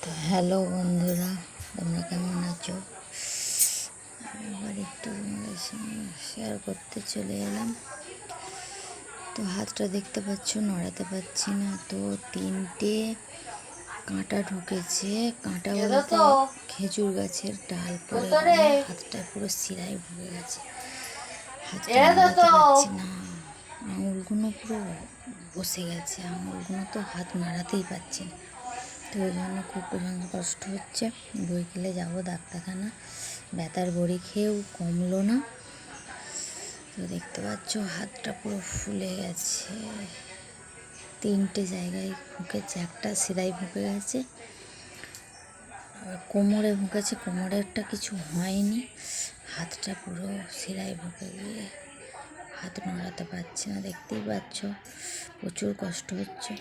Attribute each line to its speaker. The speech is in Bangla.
Speaker 1: তো হ্যালো বন্ধুরা, তোমরা কেমন আছো? এবার একটু তোমাদের সঙ্গে শেয়ার করতে চলে এলাম। তো হাতটা দেখতে পাচ্ছ, নড়াতে পারছি না। তো 3টে কাঁটা ঢুকেছে। কাঁটা বলতে খেজুর গাছের ডাল পড়ে হাতটা পুরো শিরায় ঢুকে গেছে। হাতটা নড়াতে পারছি না, আঙুলগুলো পুরো বসে গেছে। আঙুলগুলো তো হাত নাড়াতেই পারছি না। তো ওই জন্য খুব কষ্ট হচ্ছে। বৈকালে যাব ডাক্তারখানা। ব্যথার বড়ি খেয়েও কমলো না। তো দেখতে পাচ্ছ হাতটা পুরো ফুলে গেছে। 3টে জায়গায় ফুঁকেছে, একটা শিরায় ফুঁকে গেছে, কোমরে ফুঁকেছে। কোমরেরটা কিছু হয়নি, হাতটা পুরো শিরায় ফুঁকে গিয়ে হাত নড়াতে পারছি না। দেখতেই পাচ্ছ প্রচুর কষ্ট হচ্ছে।